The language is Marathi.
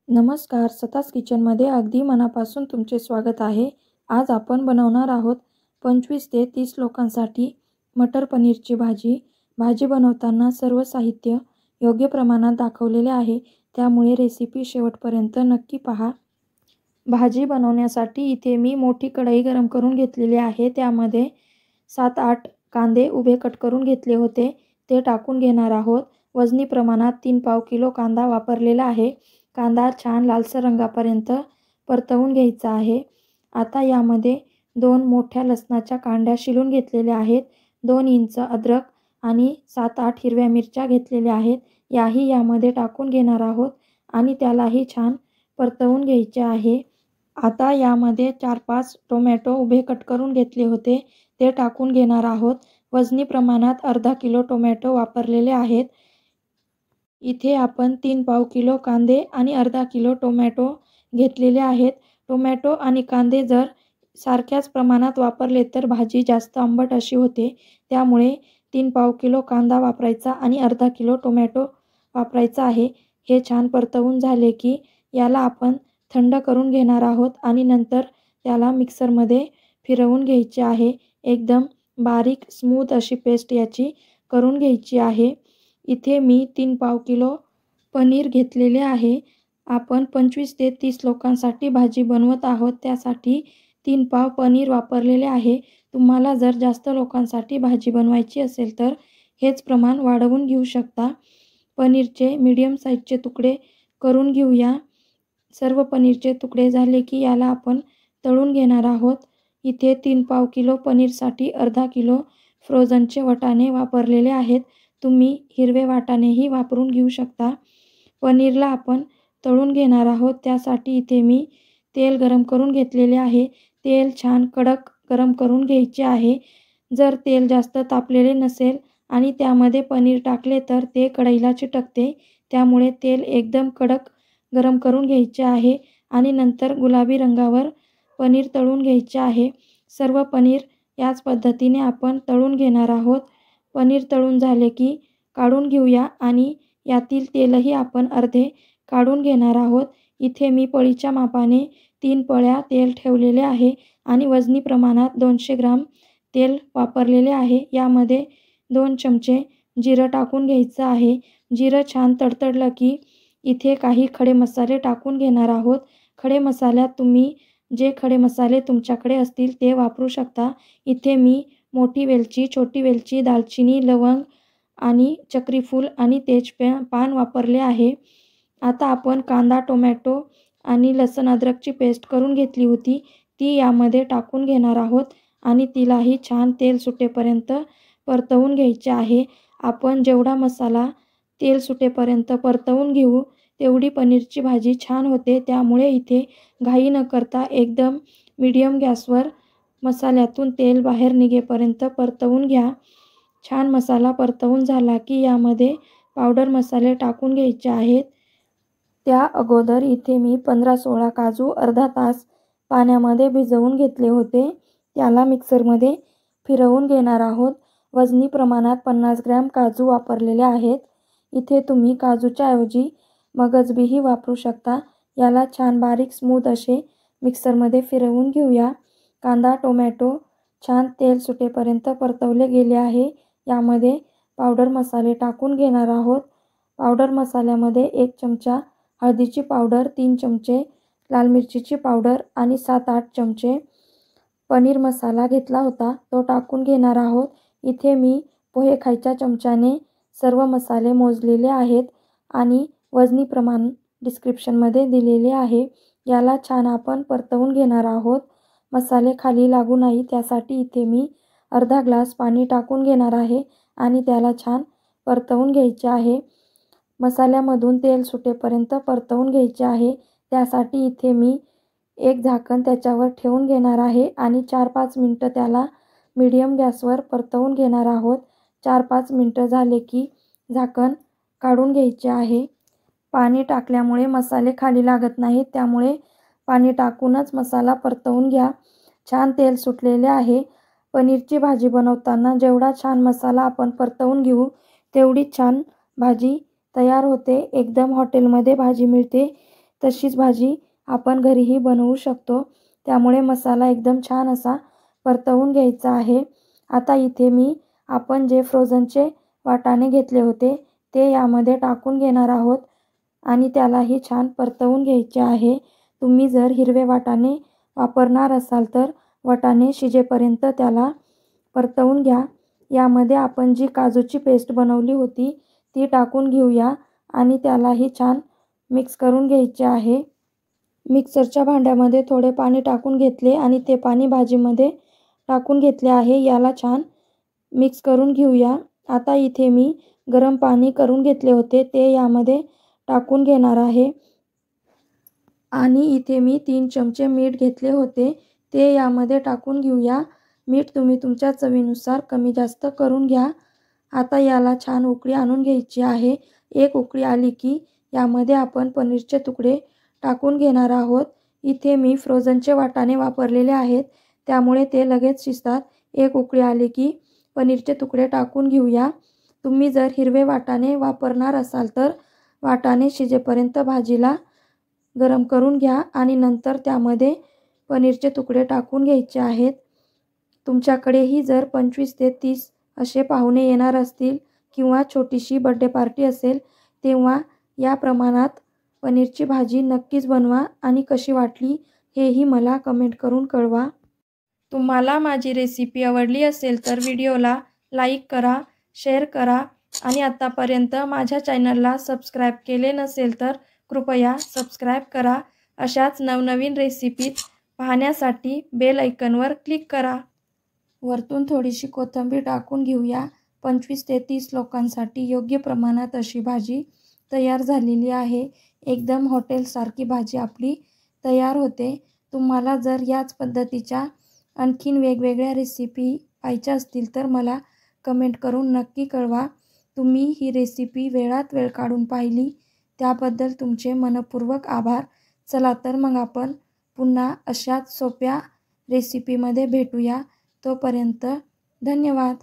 नमस्कार, सतास किचनमध्ये अगदी मनापासून तुमचे स्वागत आहे। आज आपण बनवणार आहोत 25 ते 30 लोकांसाठी मटर पनीरची भाजी। भाजी बनवताना सर्व साहित्य योग्य प्रमाणात दाखवलेले आहे, त्यामुळे रेसिपी शेवटपर्यंत नक्की पहा। भाजी बनवण्यासाठी इथे मी मोठी कढई गरम करून घेतलेली आहे। त्यामध्ये 7-8 कांदे उभे कट करून घेतले होते, ते टाकून घेणार आहोत। वजनी प्रमाणात 3 पाव किलो कांदा वापरलेला आहे। कांदा छान लालसर रंगापर्यंत परतवून घ्यायचा आहे। आता यामध्ये 2 मोठ्या लसणाच्या कांड्या शिलून घेतलेल्या आहेत, 2 इंच अद्रक आणि 7-8 हिरव्या मिरच्या घेतलेल्या आहेत, याही यामध्ये टाकून घेणार आहोत आणि त्यालाही छान परतवून घ्यायचे आहे। आता यामध्ये 4-5 टोमॅटो उभे कट करून घेतले होते, ते टाकून घेणार आहोत। वजनी प्रमाणात अर्धा किलो टोमॅटो वापरलेले आहेत। इथे आपण 3 पाव किलो कांदे आणि अर्धा किलो टोमॅटो घेतलेले आहेत। टोमॅटो आणि कांदे जर सारख्याच प्रमाणात वापरले तर भाजी जास्त आंबट अशी होते, त्यामुळे 3 पाव किलो कांदा वापरायचा आणि अर्धा किलो टोमॅटो वापरायचा आहे। हे छान परतवून झाले की याला आपण थंड करून घेणार आहोत आणि नंतर त्याला मिक्सरमध्ये फिरवून घ्यायचे आहे। एकदम बारीक स्मूथ अशी पेस्ट याची करून घ्यायची आहे। इथे मी 3 पाव किलो पनीर घेतलेले आहे। आपण 25 ते 30 लोकांसाठी भाजी बनवत आहोत, त्यासाठी 3 पाव पनीर वापरलेले आहे। तुम्हाला जर जास्त लोकांसाठी भाजी बनवायची असेल तर हेच प्रमाण वाढवून घेऊ शकता। पनीरचे मीडियम साईजचे तुकडे करून घेऊया। सर्व पनीरचे तुकडे झाले की याला आपण तळून घेणार आहोत। इथे 3 पाव किलो पनीरसाठी अर्धा किलो फ्रोझनचे वाटाणे वापरलेले आहेत। तुम्ही हिरवे वाटाणेही वापरून घेऊ शकता। पनीरला आपण तळून घेणार आहोत, त्यासाठी इथे मी तेल गरम करून घेतलेले आहे। तेल छान कडक गरम करून घ्यायचे आहे। जर तेल जास्त तापलेले नसेल आणि त्यामध्ये पनीर टाकले तर ते कढईला चिटकते, त्यामुळे तेल एकदम कडक गरम करून घ्यायचे आहे आणि नंतर गुलाबी रंगावर पनीर तळून घ्यायचे आहे। सर्व पनीर याच पद्धतीने आपण तळून घेणार आहोत। पनीर तळून झाले की काढून घेऊया आणि यातील तेलही आपण अर्धे काढून घेणार आहोत। इथे मी पळीच्या मापाने 3 पळ्या तेल ठेवलेले आहे आणि वजनी प्रमाणात 200 ग्राम तेल वापरलेले आहे। यामध्ये 2 चमचे जिरं टाकून घ्यायचं आहे। जिरं छान तडतडलं की इथे काही खडे मसाले टाकून घेणार आहोत। खडे मसाल्यात तुम्ही जे खडे मसाले तुमच्याकडे असतील ते वापरू शकता। इथे मी मोठी वेलची, छोटी वेलची, दालचिनी, लवंग आणि चक्रीफूल आणि तेजपान वापरले आहे। आता आपण कांदा, टोमॅटो आणि लसूण अद्रकची पेस्ट करून घेतली होती, ती यामध्ये टाकून घेणार आहोत आणि तिलाही छान तेल सुटेपर्यंत परतवून घ्यायचे आहे। आपण जेवढा मसाला तेल सुटेपर्यंत परतवून घेऊ तेवढी पनीरची भाजी छान होते, त्यामुळे इथे घाई न करता एकदम मीडियम गॅसवर मसाल्यातून तेल बाहेर निघेपर्यंत परतवून घ्या। छान मसाला परतवून झाला की यामध्ये पावडर मसाले टाकून घ्यायचे आहेत। त्या अगोदर इथे मी 15-16 काजू अर्धा तास पाण्यामध्ये भिजवून घेतले होते, त्याला मिक्सरमध्ये फिरवून घेणार आहोत। वजनी प्रमाणात 50 ग्रॅम काजू वापरलेले आहेत। इथे तुम्ही काजूच्या ऐवजी मगजबीही वापरू शकता। याला छान बारीक स्मूथ असे मिक्सरमध्ये फिरवून घेऊया। कांदा, टोमॅटो छान तेल सुटेपर्यंत परतवले गेले आहे। यामध्ये पावडर मसाले टाकून घेणार आहोत। पावडर मसाल्यामध्ये 1 चमचा हळदीची पावडर, 3 चमचे लाल मिरचीची पावडर आणि 7-8 चमचे पनीर मसाला घेतला होता, तो टाकून घेणार आहोत। इथे मी पोहे खायच्या चमच्याने सर्व मसाले मोजलेले आहेत आणि वजनी प्रमाण डिस्क्रिप्शनमध्ये दिलेले आहे। याला छान आपण परतवून घेणार आहोत। मसाले खाली लागू नाही त्यासाठी इथे मी अर्धा ग्लास पाणी टाकून घेणार आहे आणि त्याला छान परतवून घ्यायचे आहे। मसाल्यामधून तेल सुटेपर्यंत परतवून घ्यायचे आहे, त्यासाठी इथे मी एक झाकण त्याच्यावर ठेवून घेणार आहे आणि 4-5 मिनटं त्याला मीडियम गॅसवर परतवून घेणार आहोत। 4-5 मिनटं झाले की झाकण काढून घ्यायचे आहे। पाणी टाकल्यामुळे मसाले खाली लागत नाहीत, त्यामुळे पाणी टाकूनच मसाला परतवून घ्या। छान तेल सुटलेले आहे। पनीरची भाजी बनवताना जेवढा छान मसाला आपण परतवून घेऊ तेवढी छान भाजी तयार होते। एकदम हॉटेलमध्ये भाजी मिळते तशीच भाजी आपण घरीही बनवू शकतो। त्यामुळे मसाला एकदम छान असा परतवून घ्यायचा आहे। आता इथे मी आपण जे फ्रोझनचे वाटाणे घेतले होते ते यामध्ये टाकून घेणार आहोत आणि त्यालाही छान परतवून घ्यायचे आहे। तुम्ही जर हिरवे वाटाणे वापरणार असाल तर वाटाणे शिजेपर्यंत त्याला परतवून घ्या। यामध्ये आपण जी काजूची पेस्ट बनवली होती ती टाकून घेऊया आणि त्यालाही छान मिक्स करून घ्यायचे आहे। मिक्सरच्या भांड्यामध्ये थोडे पाणी टाकून घेतले आणि ते पाणी भाजीमध्ये टाकून घेतले आहे। याला छान मिक्स करून घेऊया। आता इथे मी गरम पाणी करून घेतले होते ते यामध्ये टाकून घेणार आहे आणि इथे मी 3 चमचे मीठ घेतले होते ते यामध्ये टाकून घेऊया। मीठ तुम्ही तुमच्या चवीनुसार कमी जास्त करून घ्या। आता याला छान उकळी आणून घ्यायची आहे। एक उकळी आली की यामध्ये आपण पनीरचे तुकडे टाकून घेणार आहोत। इथे मी फ्रोझनचे वाटाणे वापरलेले आहेत त्यामुळे ते लगेच शिजतात। एक उकळी आली की पनीरचे तुकडे टाकून घेऊया। तुम्ही जर हिरवे वाटाणे वापरणार असाल तर वाटाणे शिजेपर्यंत भाजीला गरम करून घ्या आणि नंतर त्यामध्ये पनीरचे तुकडे टाकून घ्यायचे आहेत। तुमच्याकडेही जर 25 ते 30 असे पाहुणे येणार असतील किंवा छोटीशी बर्थडे पार्टी असेल तेव्हा या प्रमाणात पनीरची भाजी नक्कीच बनवा आणि कशी वाटली हेही मला कमेंट करून कळवा। तुम्हाला माझी रेसिपी आवडली असेल तर व्हिडिओला लाईक करा, शेअर करा आणि आतापर्यंत माझ्या चॅनलला सबस्क्राईब केले नसेल तर कृपया सबस्क्राईब करा। अशाच नवनवीन रेसिपी पाहण्यासाठी बेल आयकॉनवर क्लिक करा। वरतून थोडीशी कोथिंबीर टाकून घेऊया। 25 ते 30 लोकांसाठी योग्य प्रमाणात अशी भाजी तयार झालेली आहे। एकदम हॉटेलसारखी भाजी आपली तयार होते। तुम्हाला जर याच पद्धतीच्या आणखीन वेगवेगळ्या रेसिपी पाहिजे असतील तर मला कमेंट करून नक्की कळवा। तुम्ही ही रेसिपी वेळात वेळ काढून पाहिली त्याबद्दल तुमचे मनपूर्वक आभार। चला तर मग आपण पुन्हा अशाच सोप्या रेसिपीमध्ये भेटूया। तोपर्यंत धन्यवाद।